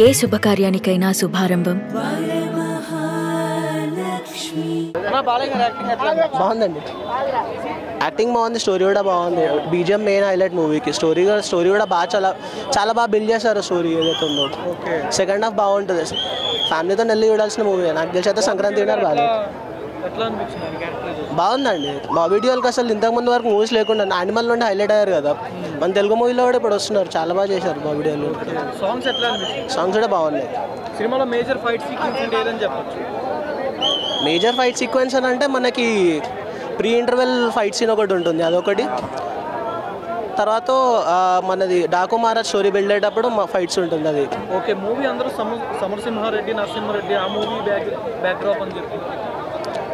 ఏ శుభకార్యానికైనా శుభారంభం. బాగుందండి, యాక్టింగ్ బాగుంది, స్టోరీ కూడా బాగుంది. బీజిఎం మెయిన్ హైలైట్ మూవీకి. స్టోరీ కూడా బాగా చాలా బాగా బిల్డ్ చేశారు. స్టోరీ ఏదైతే ఉందో సెకండ్ హాఫ్ బాగుంటుంది. ఫ్యామిలీతో వెళ్ళి చూడాల్సిన మూవీ. నాకు తెలిసి అయితే సంక్రాంతి విన్నారు బాగా బాగుందండి. బాబీ డియోల్కి అసలు ఇంతకుముందు వరకు మూవీస్ లేకుండా యానిమల్ నుండి హైలైట్ అయ్యారు కదా. మన తెలుగు మూవీలో కూడా ఇప్పుడు వస్తున్నారు. చాలా బాగా చేశారు బాబీ డియోల్. సాంగ్స్ కూడా బాగున్నాయి. సినిమాలో మేజర్ ఫైట్ సీక్వెన్స్ ఏదని చెప్పొచ్చు. మేజర్ ఫైట్ సీక్వెన్స్ అని అంటే మనకి ప్రీ ఇంటర్వెల్ ఫైట్ సీన్ ఒకటి ఉంటుంది, అదొకటి. తర్వాత మనది డాకు మహారాజ్ స్టోరీ బిల్డ్ అయ్యేటప్పుడు మా ఫైట్స్ ఉంటుంది అది. ఓకే, మూవీ అందరూ సమరసింహారెడ్డి నరసింహారెడ్డి ఆ మూవీ బ్యాక్డ్రాప్ అని చెప్పి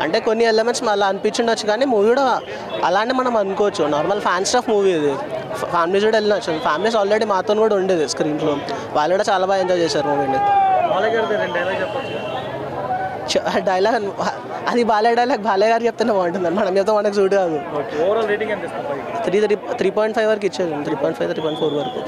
అంటే కొన్ని ఎలిమెంట్స్ అలా అనిపించుండొచ్చు, కానీ మూవీ కూడా అలానే మనం అనుకోవచ్చు. నార్మల్ ఫ్యాన్ స్టఫ్ మూవీ ఇది. ఫ్యామిలీస్ కూడా వెళ్ళినచ్చు. ఫ్యామిలీస్ ఆల్రెడీ మాతో కూడా ఉండేది స్క్రీన్లో. వాళ్ళు కూడా చాలా బాగా ఎంజాయ్ చేశారు మూవీని. డైలాగ్ అది బాలే డైలాగ్ బాలే గారు చెప్తేనే బాగుంటుంది. మనం చెప్తే మనకు సూట్ కాదు. 3.5 వరకు ఇచ్చారు. 3.5 3.4 వరకు.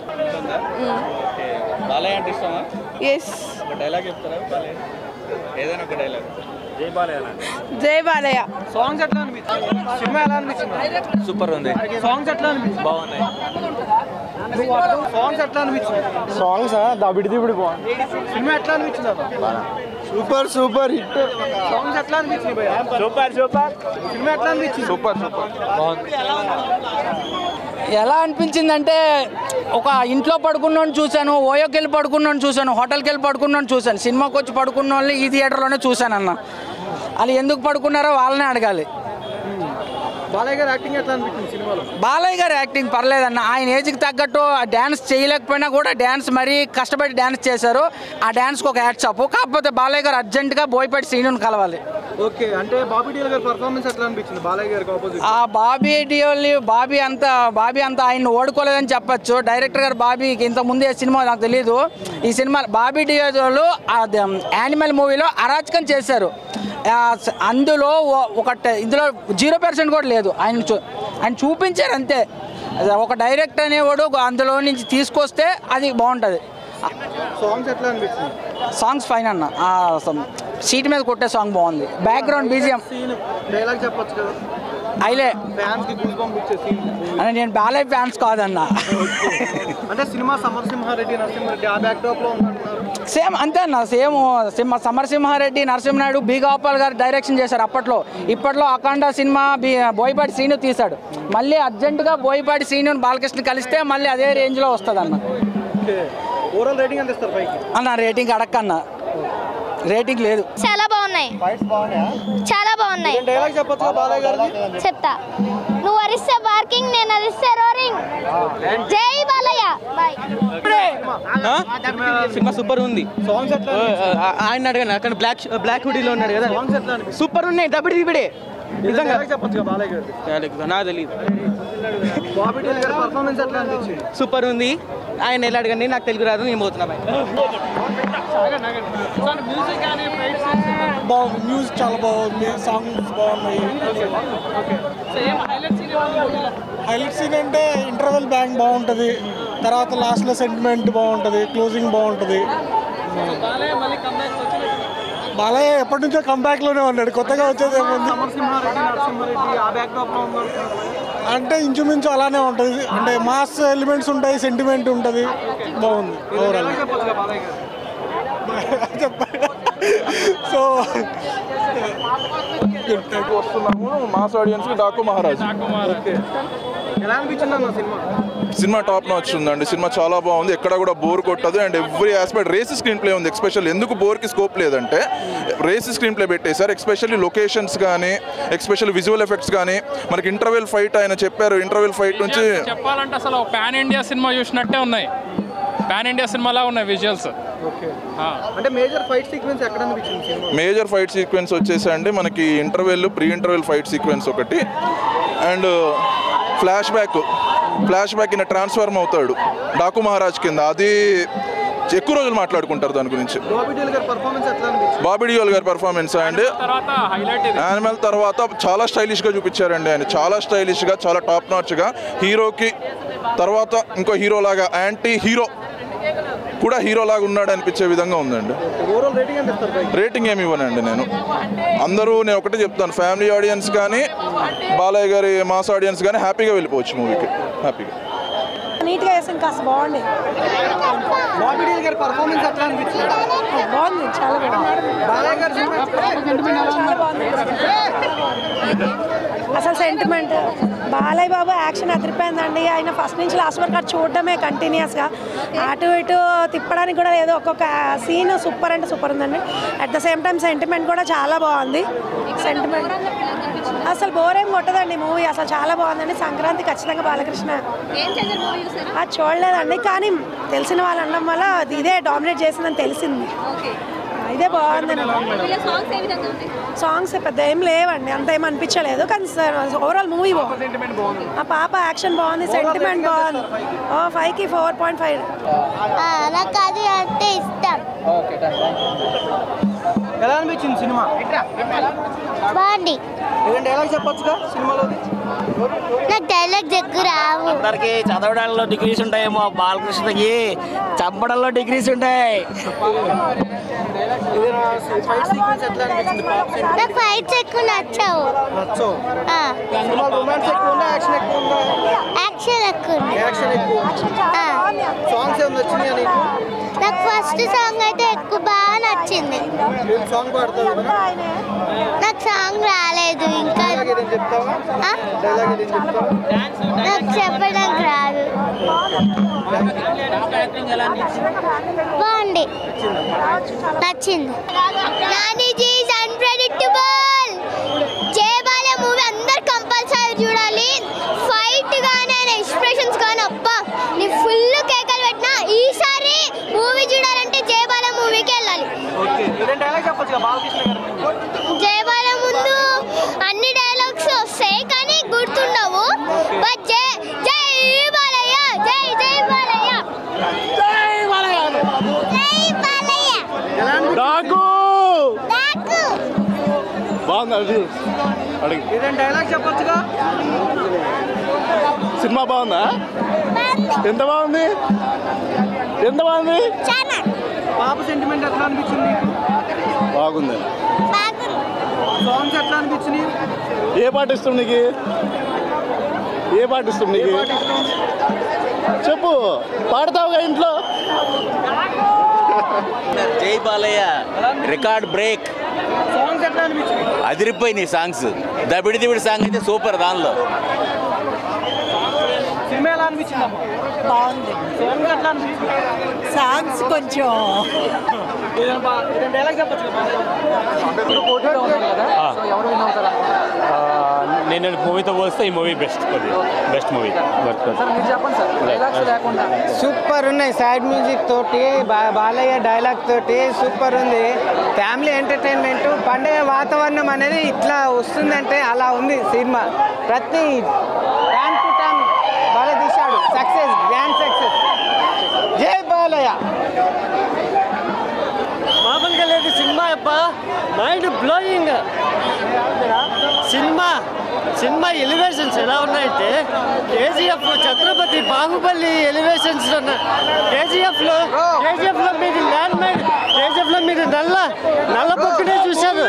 జై బాలయ్య. సాంగ్స్ ఎట్లా అనిపించింది? సినిమా ఎలా అనిపించింది? సూపర్ ఉంది. సాంగ్స్ ఎట్లా అనిపించింది? బాగున్నాయి. సాంగ్స్ ఎట్లా అనిపించింది? సాంగ్స్ దబిడి బాగుంది. సినిమా ఎట్లా అనిపించింది? Super hit. సాంగ్స్ ఎట్లా అనిపించింది? సూపర్ సినిమా ఎట్లా అనిపించింది? సూపర్ బాగుంది. ఎలా అనిపించిందంటే ఒక ఇంట్లో పడుకున్నాను చూశాను, ఓయోకి వెళ్ళి పడుకున్నాను చూశాను, హోటల్కి వెళ్ళి పడుకున్నాను చూశాను. సినిమాకి వచ్చి పడుకున్న వాళ్ళని ఈ థియేటర్లోనే చూశాను అన్న. వాళ్ళు ఎందుకు పడుకున్నారో వాళ్ళనే అడగాలి. బాలయ్య గారు యాక్టింగ్ ఎట్లా అనిపించింది సినిమాలో? బాలయ్య గారు యాక్టింగ్ పర్లేదన్న. ఆయన ఏజ్కి తగ్గట్టు డ్యాన్స్ చేయలేకపోయినా కూడా డ్యాన్స్ మరీ కష్టపడి డ్యాన్స్ చేశారు. ఆ డ్యాన్స్కి ఒక హ్యాట్స్ ఆఫ్. కాకపోతే బాలయ్య గారు అర్జెంటుగా బోయపాటి శ్రీనుని కలవాలి. ఓకే, అంటే బాబీ డియోల్ గారి పర్ఫార్మెన్స్ ఎట్లా అనిపించింది? బాలయ్య గారికి ఆపోజిట్ ఆ బాబీ డియోల్ బాబీ అంతా ఆయన్ని ఓడుకోలేదని చెప్పచ్చు. డైరెక్టర్ గారు బాబీకి ఇంత ముందే సినిమా నాకు తెలియదు. ఈ సినిమా బాబీ డియోల్ యానిమల్ మూవీలో అరాచకం చేశారు. అందులో ఇందులో 0% కూడా లేదు. ఆయన చూపించారు అంతే. ఒక డైరెక్టర్ అనేవాడు అందులో నుంచి తీసుకొస్తే అది బాగుంటుంది. సాంగ్స్ ఎట్లా అనిపించింది? సాంగ్స్ ఫైన్ అన్న. సీట్ మీద కొట్టే సాంగ్ బాగుంది. బ్యాక్గ్రౌండ్ బీజిఎం డైలాగ్ చెప్పొచ్చు కదా. అయిలే ఫ్యాన్స్ కి గూస్ బంప్ ఇచ్చే సీన్. అంటే నేను బాలయ్య ఫ్యాన్స్ కాదన్న. అంటే సినిమా సమరసింహారెడ్డి నరసింహారెడ్డి ఆ బ్యాక్ డ్రాప్ లో ఉందంటున్నారు. సేమ్ అంతే అన్న. సేమ్ సమరసింహారెడ్డి నరసింహనాయుడు బి గోపాల్ గారు డైరెక్షన్ చేశారు అప్పట్లో. ఇప్పట్లో అఖండ సినిమా బోయపాటి శ్రీను తీశాడు. మళ్ళీ అర్జెంటుగా బోయపాటి శ్రీను బాలకృష్ణ కలిస్తే మళ్ళీ అదే రేంజ్లో వస్తుంది అన్న. ఓవరాల్ రేటింగ్ ఎంత ఇస్తారు పైకి? అన్న రేటింగ్ అడక్కన్న. రేటింగ్ లేదు. చాలా బాగున్నాయి. చాలా బాగున్నాయి. డైలాగ్ చెప్పొచ్చు బాలయ్య గారికి. చెప్తా. నువ్వు అరిస్తే బార్కింగ్, నేను అరిస్తే రోరింగ్. జై బాలయ్య. బాయ్. సినిమా సూపర్ ఉంది. సాంగ్స్ ఎట్లా? ఆయన అడగండి. అక్కడ బ్లాక్ హుడీలో ఉన్నాడు కదా. సాంగ్స్ ఎట్లా అనిపించింది? సూపర్ ఉన్నాయి. దబిడి నిజంగా చెప్పొచ్చు బాలయ్య గారికి. నాకు తెలియదు. బాబీ డియోల్ గారి పర్ఫార్మెన్స్ ఎట్లా అనిపించింది? సూపర్ ఉంది. ఆయన ఎలా అడగండి, నాకు తెలుగు రాదు, నేను పోతున్నా. బాగుంది. మ్యూజిక్ చాలా బాగుంది. సాంగ్స్ బాగున్నాయి. హైలైట్ సీన్ అంటే ఇంటర్వెల్ బ్యాంక్ బాగుంటుంది. తర్వాత లాస్ట్లో సెంటిమెంట్ బాగుంటుంది. క్లోజింగ్ బాగుంటుంది. బాలయ్య ఎప్పటి నుంచో కంబ్యాక్లోనే ఉన్నాడు. కొత్తగా వచ్చేది ఏముంది అంటే ఇంచుమించు అలానే ఉంటుంది. అంటే మాస్ ఎలిమెంట్స్ ఉంటాయి, సెంటిమెంట్ ఉంటుంది. బాగుంది ఓవరాల్. సో వస్తున్నాము మాస్ ఆడియన్స్కి Daaku Maharaaj. Cinema top notch ఉందండి. సినిమా చాలా బాగుంది. ఎక్కడ కూడా బోర్ కొట్టదు. And every aspect race screenplay ఉంది. ఎస్పెషల్లీ ఎందుకు బోర్కి స్కోప్ లేదంటే రేస్ స్క్రీన్ ప్లే పెట్టేశారు. ఎస్పెషల్లీ లొకేషన్స్ కానీ, ఎస్పెషల్లీ విజువల్ ఎఫెక్ట్స్ కానీ. మనకి ఇంటర్వెల్ ఫైట్ ఆయన చెప్పారు. ఇంటర్వెల్ ఫైట్ నుంచి చెప్పాలంటే అసలు పాన్ ఇండియా సినిమా చూసినట్టే ఉన్నాయి. పాన్ ఇండియా సినిమాలా ఉన్నాయి విజువల్స్. అంటే మేజర్ ఫైట్ సీక్వెన్స్ ఎక్కడ అనిపించింది? మేజర్ ఫైట్ సీక్వెన్స్ వచ్చేసి అండి మనకి interval, pre interval fight sequence ఒకటి. And flash back in transform అవుతాడు డాకు మహారాజ్ కింద. అది ఎక్కువ రోజులు మాట్లాడుకుంటారు దాని గురించి. బాబీ డియోల్ గారి పర్ఫార్మెన్స్ అండి యానిమల్ తర్వాత చాలా స్టైలిష్గా చూపించారండి. ఆయన చాలా స్టైలిష్గా, చాలా టాప్ నాచ్గా. హీరోకి తర్వాత ఇంకో హీరో లాగా యాంటీ హీరో కూడా హీరోలాగా ఉన్నాడు అనిపించే విధంగా ఉందండి. రేటింగ్ ఏమి ఇవ్వనండి నేను. నేను ఒకటే చెప్తాను, ఫ్యామిలీ ఆడియన్స్ కానీ బాలయ్య గారి మాస్ ఆడియన్స్ కానీ హ్యాపీగా వెళ్ళిపోవచ్చు మూవీకి. హ్యాపీగా నీట్గా వేసాను, కాస్త బాగుంది. బాగుంది, చాలా అసలు సెంటిమెంట్. బాలయ్య బాబు యాక్షన్ అదిరిపోయిందండి. ఆయన ఫస్ట్ నుంచి లాస్ట్ వరకు అది చూడడమే కంటిన్యూస్గా. అటు ఇటు తిప్పడానికి కూడా లేదు. ఒక్కొక్క సీన్ సూపర్ అంటే సూపర్ ఉందండి. At the same time sentiment కూడా చాలా బాగుంది. సెంటిమెంట్ అసలు బోర్ ఏం కొట్టదండి మూవీ, అసలు చాలా బాగుందండి. సంక్రాంతి ఖచ్చితంగా బాలకృష్ణ. అది చూడలేదండి, కానీ తెలిసిన వాళ్ళు అనడం వల్ల ఇదే డామినేట్ చేసిందని తెలిసింది. ఇదే బాగుందండి. సాంగ్స్ పెద్ద ఏం లేవండి, అంత ఏం అనిపించలేదు, కానీ ఓవరాల్ మూవీ బాగుంది. ఆ పాప యాక్షన్ బాగుంది, సెంటిమెంట్ బాగుంది. 5కి 4.5. నాకు అది అంటే ఇష్టం. ఎలా అనిపించింది సినిమా? బాగుంది. డైలాగ్ చెప్పొచ్చుగా సినిమాలో? నాకు డైలాగ్ ఎక్కువ రావు. అందరికి చదవడంలో డిగ్రీస్ ఉంటాయేమో, బాలకృష్ణకి చంపడంలో డిగ్రీస్ ఉంటాయి. నాకు ఫైట్స్ ఎక్కువ నచ్చావు. యాక్షన్ ఎక్కువ. నాకు ఫస్ట్ సాంగ్ అయితే ఎక్కువ బాగా నచ్చింది. నాకు సాంగ్ రాలేదు ఇంకా. నాకు చెప్పడానికి రాదు. బాగుంది, నచ్చింది. నానిజీ ఈజ్ అన్ప్రెడిక్టబుల్. జయబాలయ్య మూవీ అందరు కంపల్సరీ చూడాలి. ఫైట్ కానీ ఆయన ఎక్స్ప్రెషన్స్ కానీ అబ్బా నీ ఫుల్ కేకలు పెట్టినా. ఈసారి మూవీ చూడాలంటే జయబాలయ్య మూవీకి వెళ్ళాలి. జయబాలయ్య ముందు అన్ని డైలాగ్స్ వస్తాయి కానీ గుర్తుండవు. బట్ జై బాలయ్య, జై జై బాలయ్య, జై బాలయ్య, జై బాలయ్య. డైలాగ్ చెప్పొచ్చుగా? సినిమా బాగుందా? ఎంత బాగుంది? ఎంత బాగుంది? పాప సెంటిమెంట్ ఎట్లా అనిపించింది? బాగుంది. సాంగ్స్ ఎట్లా అనిపించింది? ఏ పాట ఇష్టం నీకు? ఏ పాట ఇష్టం నీకు? చెప్పు, పాడతావుగా ఇంట్లో. జై బాలయ్య రికార్డ్ బ్రేక్. సాంగ్స్ ఎట్లా అనిపించింది? అదిరిపోయినాయి సాంగ్స్. దబిడి దిబిడి సాంగ్ అయితే సూపర్. దానిలో సినిమా ఎలా అనిపించింది? బాగుంది. సాంగ్ ఎట్లా అనిపించింది? సాంగ్స్ కొంచెం డైలాగ్ చెప్పొచ్చు. నేను మూవీతో పోలిస్తే ఈ మూవీ బెస్ట్ మూవీ. సూపర్ ఉన్నాయి. సైడ్ మ్యూజిక్ తోటి, బాలయ్య డైలాగ్ తోటి సూపర్ ఉంది. ఫ్యామిలీ ఎంటర్టైన్మెంట్, పండుగ వాతావరణం అనేది ఇట్లా వస్తుందంటే అలా ఉంది సినిమా. ప్రతి టైం టు టైం బాగా తీశాడు. Success, grand success. జై బాలయ్య. మామూలుగా లేదు సినిమా. అబ్బా మైండ్ బ్లోయింగ్ సినిమా ఎలివేషన్స్ ఎలా ఉన్నాయంటే కేజీఎఫ్, ఛత్రపతి, బాహుబలి ఎలివేషన్స్ ఉన్నాయి. కేజీఎఫ్లో మీరు ల్యాండ్ మైన్, కేజీఎఫ్లో మీరు నల్ల బొక్కునే చూశారు.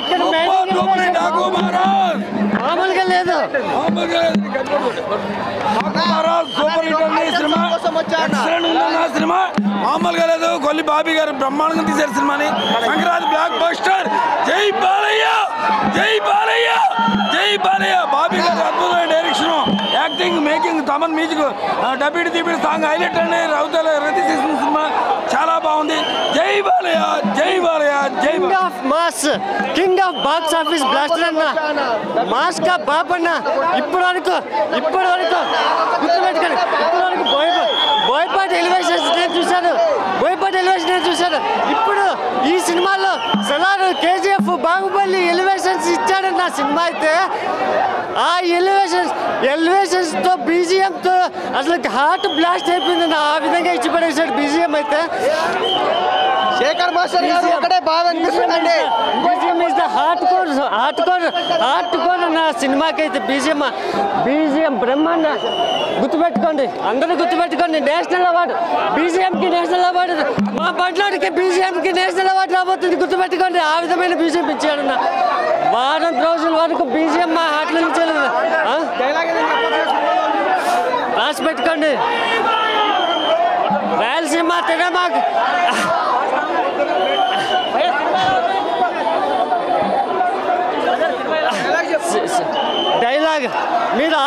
ఇక్కడ మామూలుగా లేదు. సినిమా మామూలుగా లేదు. కొల్లి బాబీ గారు బ్రహ్మాండంగా తీశారు సినిమాని. Sankranti blockbuster. జై బాలయ్య, జై బాలయ్య, జై బాలయ్య. బాబీ గారు అద్భుతమైన direction, acting, making, Thaman music, Dabidi Dibidi song highlight అని రౌతల రతి చేసిన సినిమా చాలా బాగుంది. జై బాలయ్య, జై బాలయ్య, జై mass, king of box office blaster అన్న, మాస్ కా బాప్ అన్న. ఇప్పటి వరకు గుర్తుపెట్టుకోండి, ఇప్పటి వరకు బోయపాటి ఎలివేషన్స్ నేను చూశాను. ఇప్పుడు ఈ సినిమాలో సలారు, కేజీఎఫ్, బాహుబలి ఎలివేషన్స్ ఇచ్చాడన్న సినిమా అయితే ఆ ఎలివేషన్స్తో బీజిఎంతో అసలు హార్ట్ బ్లాస్ట్ అయిపోయింది. ఆ విధంగా ఇచ్చి పడేసాడు బీజిఎం అయితే. శేఖర్ మాస్టర్ గారు ఒకటే బాగా అనిపిస్తుందండి. BGM is the heart core నా సినిమాకి అయితే బీజిఎం బ్రహ్మాండ. గుర్తుపెట్టుకోండి, అందరూ గుర్తుపెట్టుకోండి. నేషనల్ అవార్డు బీజిఎంకి, నేషనల్ అవార్డు మా బండ్లోకి బీజిఎంకి నేషనల్ అవార్డు రాబోతుంది. గుర్తుపెట్టుకోండి, ఆ విధమైన బీజిఎం ఇచ్చాడు. వారం రోజుల వరకు బీజిఎం మా హార్ట్లో ఇచ్చాడు. రాసి పెట్టుకోండి. రాయలసీమ తినమాకు డైలాగ్. మీరు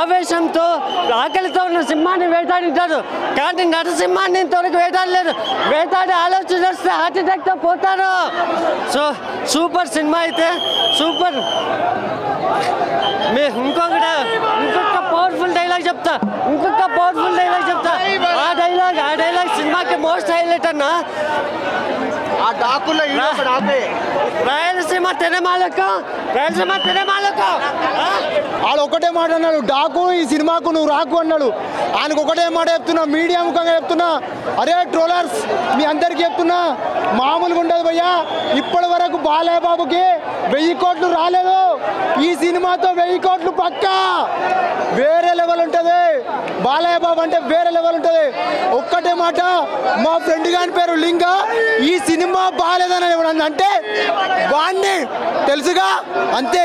ఆవేశంతో ఆకలితో ఉన్న సింహాన్ని వేటాడింటారు, కానీ నరసింహాన్ని ఇంతవరకు వేటాడలేదు. వేటాడి ఆలోచన చేస్తే హార్ట్ అటాక్తో పోతారు. సో సూపర్ సినిమా అయితే సూపర్. ఇంకొక పవర్ఫుల్ డైలాగ్ చెప్తా. ఆ డైలాగ్ సినిమాకి మోస్ట్ హైలైట్ అన్న. రాయలసీమ తినమాలకు వాళ్ళు ఒకటే మాట అన్నాడు, డాకు ఈ సినిమాకు నువ్వు రాకు అన్నాడు. ఆయనకు ఒకటే మాట చెప్తున్నా, మీడియా ముఖంగా చెప్తున్నా, అరే ట్రోలర్స్ మీ అందరికీ చెప్తున్నా, మామూలుగా ఉండదు భయ్యా. ఇప్పటి వరకు బాలయ్య బాబుకి 1000 కోట్లు రాలేదు. ఈ సినిమాతో 1000 కోట్లు పక్కా. వేరే లెవెల్ ఉంటుంది బాలయ్య బాబు అంటే, వేరే లెవెల్ ఉంటుంది. ఒక్కటే మాట, మా ఫ్రెండ్ గారి పేరు లింగ, ఈ సినిమా బాగాలేదని ఎవరన్నా అంటే వాడిని తెలుసుగా, అంతే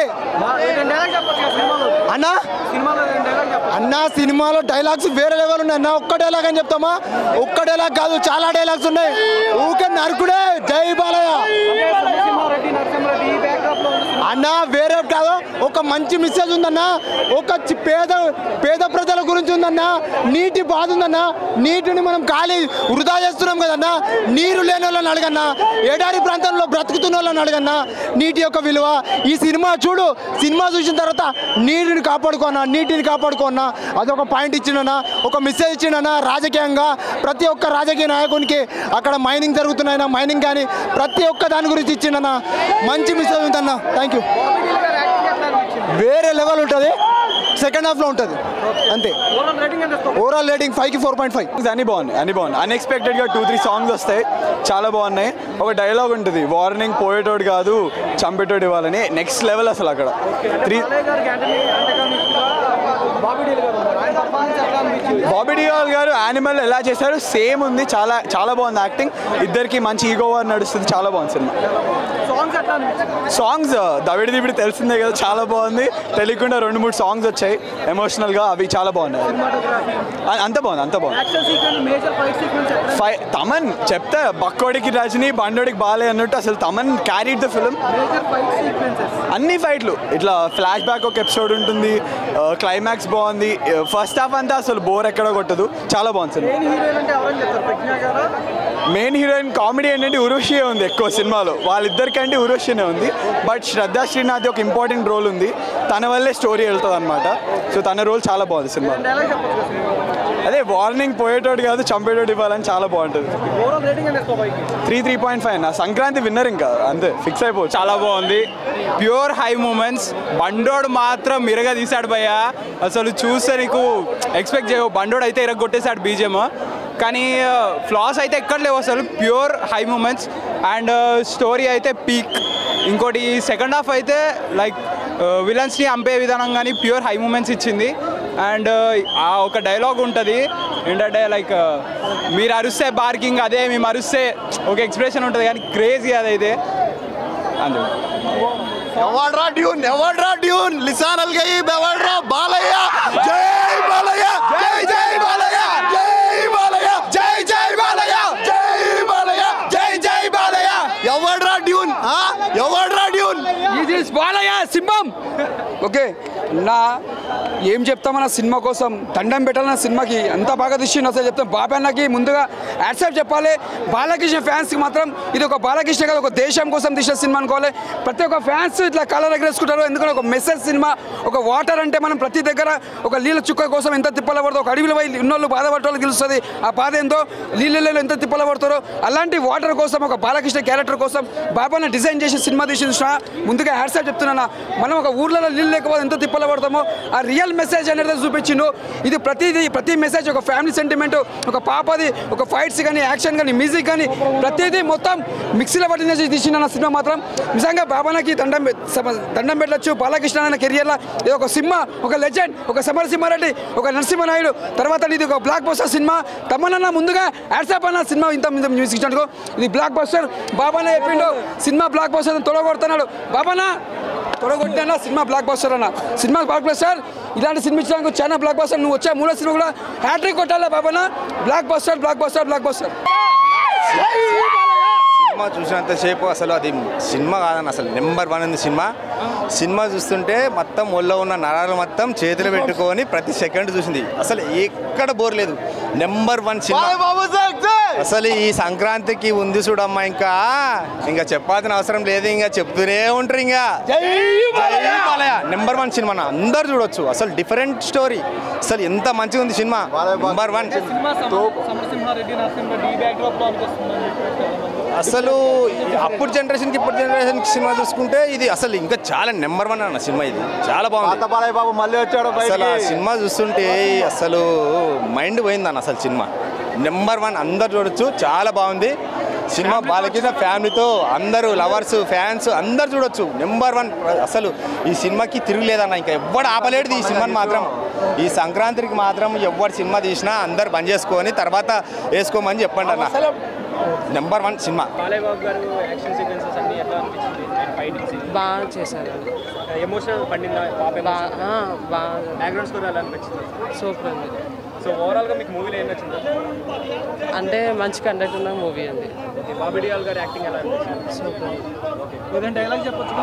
అన్నా. సినిమాలో డైలాగ్స్ వేరే లెవెల్ ఉన్నాయి అన్న. ఒక్క డైలాగ్ అని చెప్తామా? ఒక్క డైలాగ్ కాదు, చాలా డైలాగ్స్ ఉన్నాయి. ఊకే నరుకుడే జై బాలయ్య అన్న. వేరే కాదు, ఒక మంచి మెసేజ్ ఉందన్న. ఒక పేద ప్రజల గురించి ఉందన్న. నీటి బాధ ఉందన్న. నీటిని మనం ఖాళీ వృధా చేస్తున్నాం కదన్నా. నీరు లేని వాళ్ళని అడగన్నా, ఎడారి ప్రాంతంలో బ్రతుకుతున్న వాళ్ళని అడగన్నా నీటి యొక్క విలువ. ఈ సినిమా చూడు, సినిమా చూసిన తర్వాత నీటిని కాపాడుకోన్నా అదొక పాయింట్ ఇచ్చిండన్నా, ఒక మెసేజ్ ఇచ్చిండన్నా. రాజకీయంగా ప్రతి ఒక్క రాజకీయ నాయకునికి అక్కడ మైనింగ్ జరుగుతున్నాయన్నా, మైనింగ్ కానీ ప్రతి ఒక్క దాని గురించి ఇచ్చిండన్నా. మంచి మెసేజ్ ఉందన్నా. Thank you. వేరే లెవెల్ ఉంటుంది, సెకండ్ హాఫ్లో ఉంటుంది అంతే. ఓవరాల్ రేటింగ్ 5కి 4.5. అన్ని బాగున్నాయి. అన్ఎక్స్పెక్టెడ్గా 2-3 సాంగ్స్ వస్తాయి, చాలా బాగున్నాయి. ఒక డైలాగ్ ఉంటుంది, వార్నింగ్ పోయేటోడు కాదు చంపేటోడు ఇవ్వాలని. నెక్స్ట్ లెవెల్ అసలు అక్కడ. బాబీ డియోల్ గారు యానిమల్ ఎలా చేశారు సేమ్ ఉంది. చాలా బాగుంది యాక్టింగ్. ఇద్దరికి మంచి ఈగో వార్ నడుస్తుంది. చాలా బాగుంది సినిమా. సాంగ్స్ దవిడి తెలిసిందే కదా, చాలా బాగుంది. తెలియకుండా 2-3 సాంగ్స్ వచ్చాయి ఎమోషనల్గా, అవి చాలా బాగున్నాయి. అంత బాగుంది. తమన్ చెప్తా, బక్కోడికి రజనీ, బండోడికి బాలే అన్నట్టు అసలు తమన్ క్యారీడ్ ద ఫిలిం. అన్ని ఫైట్లు ఇట్లా ఫ్లాష్ బ్యాక్ ఒక ఎపిసోడ్ ఉంటుంది, క్లైమాక్స్ బాగుంది. ఫస్ట్ హాఫ్ అంతా అసలు బోర్ ఎక్కడ కొట్టదు, చాలా బాగుంది సినిమా. మెయిన్ హీరోయిన్ కామెడీ ఏంటంటే ఉర్వశియే ఉంది ఎక్కువ సినిమాలో. వాళ్ళిద్దరికంటే ఉర్వశినే ఉంది. బట్ శ్రద్ధా శ్రీనాథ్ ఒక ఇంపార్టెంట్ రోల్ ఉంది, తన వల్లే స్టోరీ వెళ్తుంది అనమాట. సో తన రోల్ చాలా బాగుంది సినిమా. అదే వార్నింగ్ పోయేటోడు కాదు చంపేటోడు ఇవ్వాలని చాలా బాగుంటుంది. 3.5 నా సంక్రాంతి విన్నర్ ఇంకా అంతే ఫిక్స్ అయిపోవచ్చు. చాలా బాగుంది. Pure high moments. బండోడు మాత్రం ఇరగ తీశాడు భయ్య, అసలు చూస్తే నీకు ఎక్స్పెక్ట్ చేయవు. బండోడు అయితే ఇరగొట్టేశాడు బీజిఎం, కానీ ఫ్లాస్ అయితే ఎక్కడ లేవు అసలు. Pure high moments and story అయితే పీక్. ఇంకోటి సెకండ్ హాఫ్ అయితే లైక్ విలన్స్ని చంపే విధానం కానీ ప్యూర్ హై మూమెంట్స్ ఇచ్చింది. అండ్ ఆ ఒక డైలాగ్ ఉంటుంది ఏంటంటే లైక్ మీరు అరుస్తే బార్కింగ్, అదే మేము అరుస్తే ఒక ఎక్స్ప్రెషన్ ఉంటుంది, కానీ క్రేజీ అదైతే. అంతే. ఎవడ్రా డ్యూన్ లిసాన్ అల్గయి బెవడ్రా బాలయ్య. జై బాలయ్య, జై బాలయ్య, జై బాలయ్య, జై బాలయ్య, జై బాలయ్య. ఎవడ్రా డ్యూన్ ఇది బాలయ్య సింహం. ఓకే నా ఏం చెప్తామన్న సినిమా కోసం దండం పెట్టాలన్న సినిమాకి అంత బాగా తీసిండు అసలు చెప్తాం. బాబాన్నకి ముందుగా యాక్సెప్ట్ చెప్పాలి. బాలకృష్ణ ఫ్యాన్స్కి మాత్రం ఇది ఒక బాలకృష్ణ కాదు, ఒక దేశం కోసం తీసిన సినిమా అనుకోవాలి. ప్రతి ఒక్క ఫ్యాన్స్ ఇట్లా కలర్ ఎగరేసుకుంటారు, ఎందుకంటే ఒక మెసేజ్ సినిమా. ఒక వాటర్ అంటే మనం ప్రతి దగ్గర ఒక నీళ్ళ చుక్క కోసం ఎంత తిప్పల పడుతుందో, ఒక అడవిలో పోయి ఉన్నోళ్ళు బాధపడే వాళ్ళకి తెలుస్తుంది ఆ బాధ ఏందో, నీళ్ళలో ఎంత తిప్పల పడతారో. అలాంటి వాటర్ కోసం ఒక బాలకృష్ణ క్యారెక్టర్ కోసం బాబాన్న డిజైన్ చేసి సినిమా తీసి ముందుగా యాక్సెప్ట్ చెప్తున్నా. మనం ఒక ఊర్లలో నీళ్ళు లేకపోతే ఎంత తిప్పలు పడతామో ఆ రియల్ మెసేజ్ అనేది చూపించిండు. ఇది ప్రతి మెసేజ్ ఒక ఫ్యామిలీ సెంటిమెంట్, ఒక పాపది, ఒక ఫైట్స్ కానీ, యాక్షన్ కానీ, మ్యూజిక్ కానీ ప్రతిదీ మొత్తం మిక్సీలో పట్టిన తీసిన సినిమా మాత్రం నిజంగా బాబాకి దండం పెట్టచ్చు. బాలకృష్ణ అన్న కెరియర్లో ఇది ఒక సినిమా, ఒక లెజెండ్, ఒక సమరసింహారెడ్డి, ఒక నరసింహనాయుడు తర్వాత ఇది ఒక బ్లాక్ బస్టర్ సినిమా. తమన్నా ముందుగా యాడ్సాప్ అన్న సినిమా ఇంత మ్యూజిక్ ఇచ్చినందుకు ఇది బ్లాక్ బస్టర్. బాబానే చెప్పిండు సినిమా బ్లాక్ బస్టర్ తొలగొడుతున్నాడు. బాబానా తొలగొట్టినా సినిమా బ్లాక్ బస్టర్ అన్న, సినిమా బ్లాక్ బస్టర్. ఇలాంటి సినిమా ఇచ్చినందుకు చాలా బ్లాక్ బస్టర్. నువ్వు వచ్చే 3వ సినిమా కూడా హ్యాట్రిక్ కొట్టాలా బాబానా. Blockbuster blockbuster blockbuster. సినిమా చూసినంతసేపు అసలు అది సినిమా కాదన్న, అసలు నెంబర్ 1 ఉంది సినిమా. సినిమా చూస్తుంటే మొత్తం ఒళ్ళో ఉన్న నరాలు మొత్తం చేతులు పెట్టుకొని ప్రతి సెకండ్ చూసింది. అసలు ఎక్కడ బోర్ లేదు. Number 1 cinema. అసలు ఈ సంక్రాంతికి ఉంది చూడమ్మా, ఇంకా చెప్పాల్సిన అవసరం లేదు, ఇంకా చెప్తూనే ఉంటారు. ఇంకా నెంబర్ 1 సినిమా అందరు చూడొచ్చు. అసలు డిఫరెంట్ స్టోరీ, అసలు ఎంత మంచిగా ఉంది సినిమా. నెంబర్ 1 అసలు అప్పుడు జనరేషన్కి ఇప్పుడు జనరేషన్కి సినిమా చూసుకుంటే ఇది అసలు ఇంకా చాలా నెంబర్ 1 అన్న సినిమా. ఇది చాలా బాగుంది. బాబు మళ్ళీ వచ్చాడు. అసలు ఆ సినిమా చూస్తుంటే అసలు మైండ్ పోయిందన్న. అసలు సినిమా నెంబర్ 1 అందరు చూడొచ్చు, చాలా బాగుంది సినిమా. బాలకృష్ణ ఫ్యామిలీతో అందరూ లవర్స్ ఫ్యాన్స్ అందరు చూడొచ్చు. నెంబర్ 1 అసలు ఈ సినిమాకి తిరుగులేదన్న. ఇంకా ఎవ్వడు ఆపలేడు ఈ సినిమాని మాత్రం. ఈ సంక్రాంతికి మాత్రం ఎవరు సినిమా తీసినా అందరు బంద్ చేసుకొని తర్వాత వేసుకోమని చెప్పండి అన్న. Number 1 cinema. బాగా చేశారు. ఎమోషనల్ పండిందా? బ్యాక్గ్రౌండ్ స్కోర్ ఎలా అనిపించింది? సూపర్ అండి. సో ఓవరాల్గా మీకు మూవీలో ఏం నచ్చింది? అంటే మంచి కంటెంట్ ఉన్న మూవీ అండి. బాబీ డియోల్ గారి యాక్టింగ్ ఎలా అనిపించింది? సూపర్. ఏదైనా డైలాగ్ చెప్పొచ్చు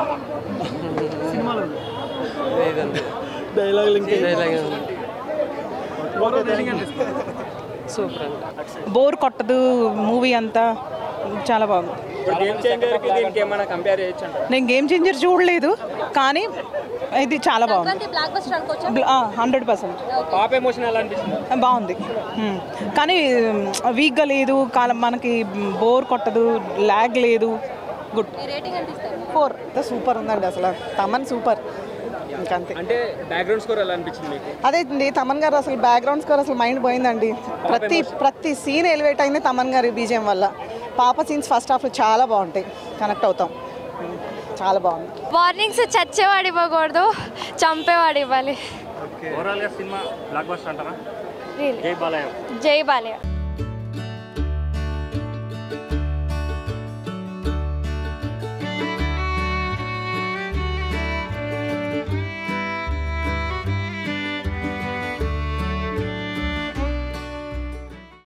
సినిమాలో? లేదండి, సూపర్ అండి. బోర్ కొట్టదు మూవీ అంతా, చాలా బాగుంది. నేను గేమ్ చేంజర్ చూడలేదు కానీ ఇది చాలా బాగుంది. 100% బాగుంది. కానీ వీక్గా లేదు, మనకి బోర్ కొట్టదు, ల్యాగ్ లేదు, గుడ్. 4 సూపర్ ఉందండి. అసలు తమన్ సూపర్. ఇంకంతే. అంటే బ్యాక్గ్రౌండ్ స్కోర్ ఎలా అనిపించింది మీకు? అదే అండి, తమన్ గారు అసలు బ్యాక్గ్రౌండ్ స్కోర్ అసలు మైండ్ పోయిందండి. ప్రతి సీన్ ఎలివేట్ అయింది తమన్ గారి బీజిఎం వల్ల. పాప సీన్స్ ఫస్ట్ హాఫ్లో చాలా బాగుంటాయి, కనెక్ట్ అవుతాం. చాలా బాగుంది. వార్నింగ్స్ చచ్చేవాడు ఇవ్వకూడదు, చంపేవాడు ఇవ్వాలి. ఓవరాల్గా సినిమా బ్లాక్ బస్టర్ అంటారా? జై బాలయ్య.